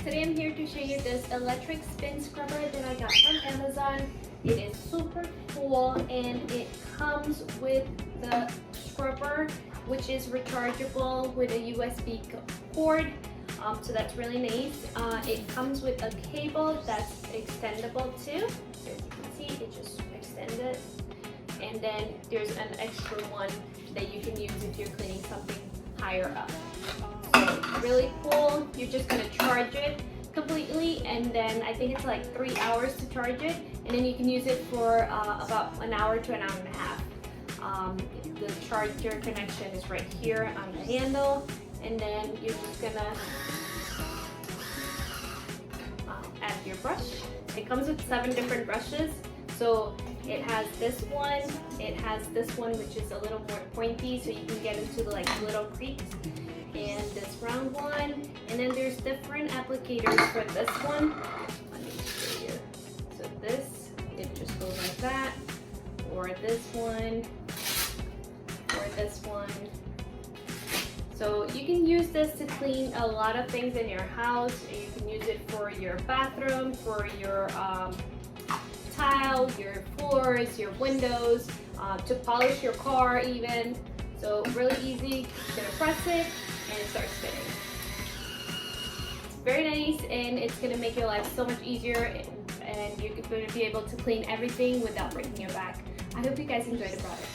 Today I'm here to show you this electric spin scrubber that I got from Amazon. It is super cool and it comes with the scrubber, which is rechargeable with a USB cord. So that's really nice. It comes with a cable that's extendable too. As you can see, it just extended. And then there's an extra one that you can use if you're cleaning something higher up. So really cool. You're just gonna charge it completely, and then I think it's like 3 hours to charge it, and then you can use it for about an hour to an hour and a half. The charger connection is right here on the handle, and then you're just gonna add your brush. It comes with 7 different brushes. So it has this one, it has this one which is a little more pointy so you can get into the like little creeks, and this round one, and then there's different applicators for this one. Let me show you. So this, it just goes like that, or this one, or this one. So you can use this to clean a lot of things in your house. You can use it for your bathroom, for your tile, your floors, your windows, to polish your car even. So really easy. You're gonna press it and it starts spinning. It's very nice, and it's gonna make your life so much easier, and you're gonna be able to clean everything without breaking your back. I hope you guys enjoyed the product.